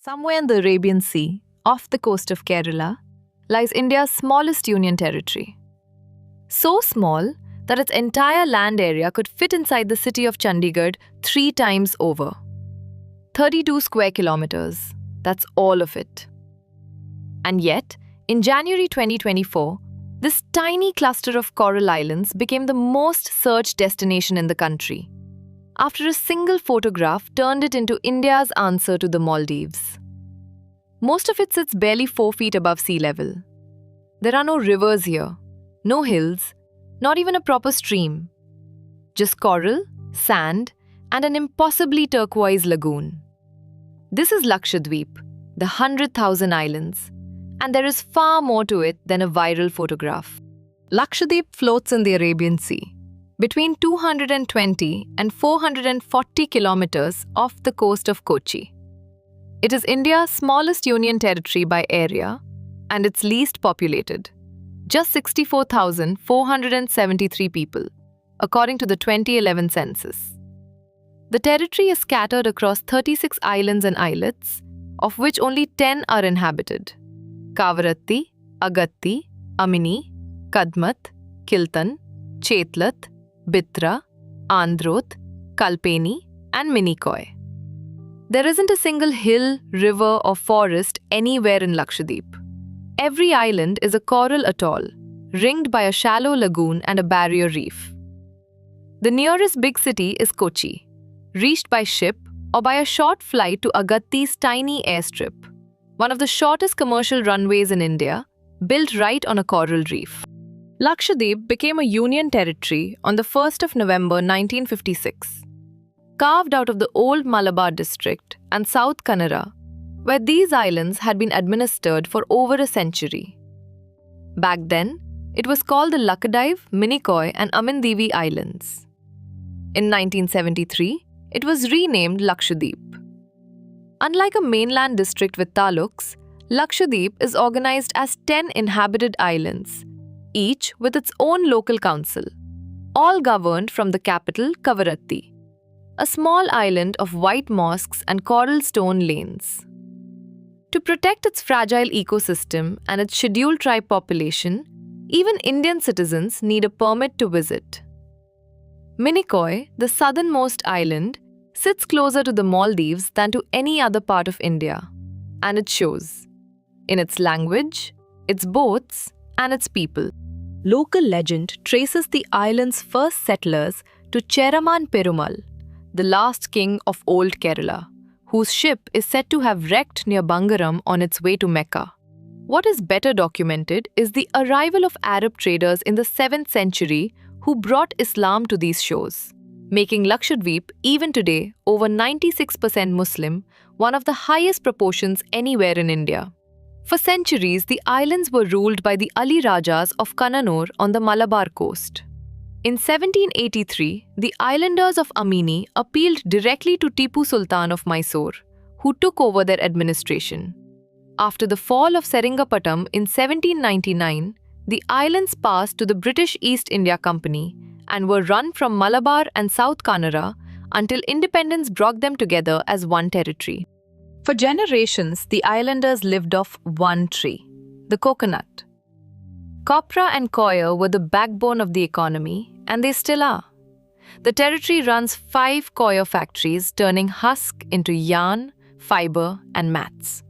Somewhere in the Arabian Sea, off the coast of Kerala, lies India's smallest union territory. So small that its entire land area could fit inside the city of Chandigarh 3 times over. 32 square kilometers, that's all of it. And yet, in January 2024, this tiny cluster of coral islands became the most searched destination in the country, after a single photograph turned it into India's answer to the Maldives. Most of it sits barely 4 feet above sea level. There are no rivers here, no hills, not even a proper stream. Just coral, sand, and an impossibly turquoise lagoon. This is Lakshadweep, the 100,000 islands, and there is far more to it than a viral photograph. Lakshadweep floats in the Arabian Sea, between 220 and 440 kilometers off the coast of Kochi. It is India's smallest union territory by area and its least populated, just 64,473 people, according to the 2011 census. The territory is scattered across 36 islands and islets, of which only 10 are inhabited: Kavaratti, Agatti, Amini, Kadmat, Kiltan, Chetlat, Bitra, Androth, Kalpeni, and Minicoy. There isn't a single hill, river, or forest anywhere in Lakshadweep. Every island is a coral atoll, ringed by a shallow lagoon and a barrier reef. The nearest big city is Kochi, reached by ship or by a short flight to Agatti's tiny airstrip, one of the shortest commercial runways in India, built right on a coral reef. Lakshadweep became a union territory on the 1st of November 1956, carved out of the old Malabar district and South Kannada, where these islands had been administered for over a century. Back then, it was called the Lakshadweep, Minicoy, and Amindivi Islands. In 1973, it was renamed Lakshadweep. Unlike a mainland district with taluks, Lakshadweep is organized as 10 inhabited islands, each with its own local council, all governed from the capital, Kavaratti, a small island of white mosques and coral stone lanes. To protect its fragile ecosystem and its scheduled tribe population, even Indian citizens need a permit to visit. Minicoy, the southernmost island, sits closer to the Maldives than to any other part of India, and it shows in its language, its boats, and its people. Local legend traces the island's first settlers to Cheraman Perumal, the last king of old Kerala, whose ship is said to have wrecked near Bangaram on its way to Mecca. What is better documented is the arrival of Arab traders in the 7th century who brought Islam to these shores, making Lakshadweep, even today, over 96% Muslim, one of the highest proportions anywhere in India. For centuries, the islands were ruled by the Ali Rajas of Kannanur on the Malabar coast. In 1783, the islanders of Amini appealed directly to Tipu Sultan of Mysore, who took over their administration. After the fall of Seringapatam in 1799, the islands passed to the British East India Company and were run from Malabar and South Kannada until independence brought them together as one territory. For generations, the islanders lived off one tree, the coconut. Copra and coir were the backbone of the economy, and they still are. The territory runs 5 coir factories, turning husk into yarn, fiber, and mats.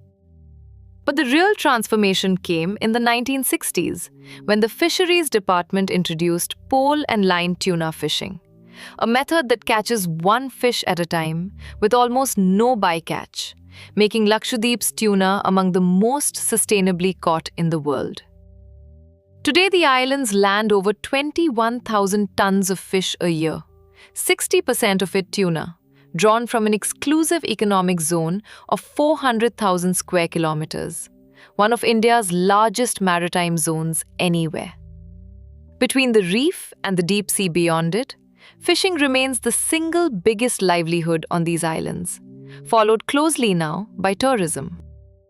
But the real transformation came in the 1960s, when the Fisheries Department introduced pole and line tuna fishing, a method that catches one fish at a time with almost no bycatch, making Lakshadweep's tuna among the most sustainably caught in the world. Today, the islands land over 21,000 tons of fish a year, 60% of it tuna, drawn from an exclusive economic zone of 400,000 square kilometers, one of India's largest maritime zones anywhere. Between the reef and the deep sea beyond it, fishing remains the single biggest livelihood on these islands, followed closely now by tourism.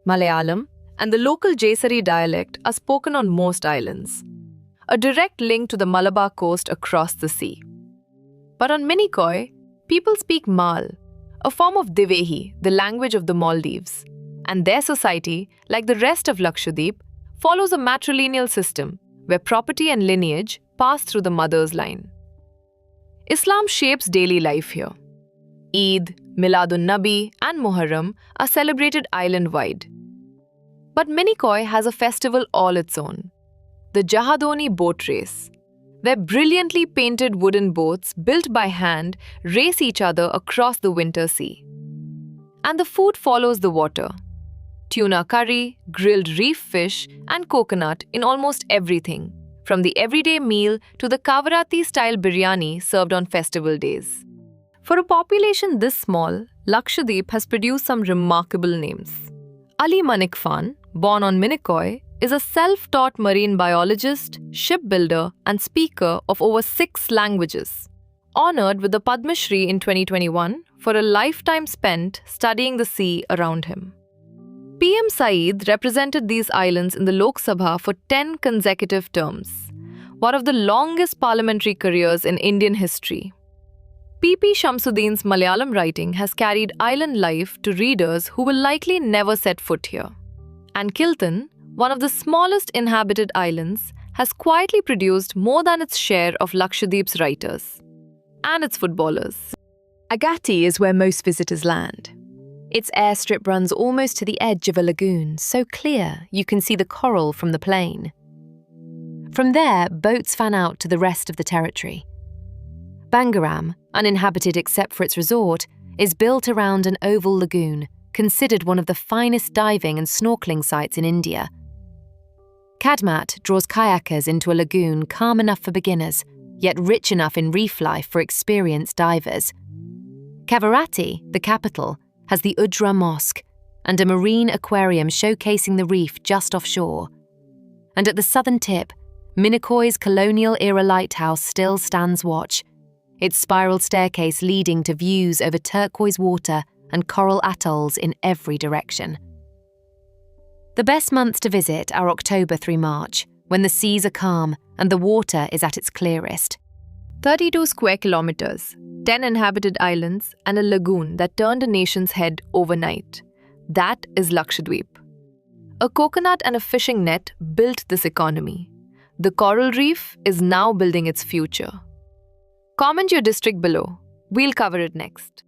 Malayalam and the local Jeseri dialect are spoken on most islands, a direct link to the Malabar coast across the sea. But on Minicoy, people speak Mahl, a form of Divehi, the language of the Maldives, And their society, like the rest of Lakshadweep, follows a matrilineal system where property and lineage pass through the mother's line. Islam shapes daily life here. Eid, Miladun-Nabi, and Muharram are celebrated island-wide. But Minicoy has a festival all its own, the Jahadhoni boat race, where brilliantly painted wooden boats built by hand race each other across the winter sea. And the food follows the water. Tuna curry, grilled reef fish, and coconut in almost everything, from the everyday meal to the Kavaratti-style biryani served on festival days. For a population this small, Lakshadweep has produced some remarkable names. Ali Manikfan, born on Minicoy, is a self-taught marine biologist, shipbuilder, and speaker of over 6 languages. Honored with the Padma Shri in 2021 for a lifetime spent studying the sea around him. PM Sayeed represented these islands in the Lok Sabha for 10 consecutive terms, one of the longest parliamentary careers in Indian history. P.P. Shamsuddin's Malayalam writing has carried island life to readers who will likely never set foot here. And Sultan, one of the smallest inhabited islands, has quietly produced more than its share of Lakshadweep's writers and its footballers. Agatti is where most visitors land. Its airstrip runs almost to the edge of a lagoon, so clear you can see the coral from the plain. From there, boats fan out to the rest of the territory. Bangaram, uninhabited except for its resort, is built around an oval lagoon, considered one of the finest diving and snorkeling sites in India. Kadmat draws kayakers into a lagoon calm enough for beginners, yet rich enough in reef life for experienced divers. Kavaratti, the capital, has the Udra Mosque and a marine aquarium showcasing the reef just offshore. And at the southern tip, Minicoy's colonial-era lighthouse still stands watch, its spiral staircase leading to views over turquoise water and coral atolls in every direction. The best months to visit are October through March, when the seas are calm and the water is at its clearest. 32 square kilometers, 10 inhabited islands, and a lagoon that turned a nation's head overnight. That is Lakshadweep. A coconut and a fishing net built this economy. The coral reef is now building its future. Comment your district below. We'll cover it next.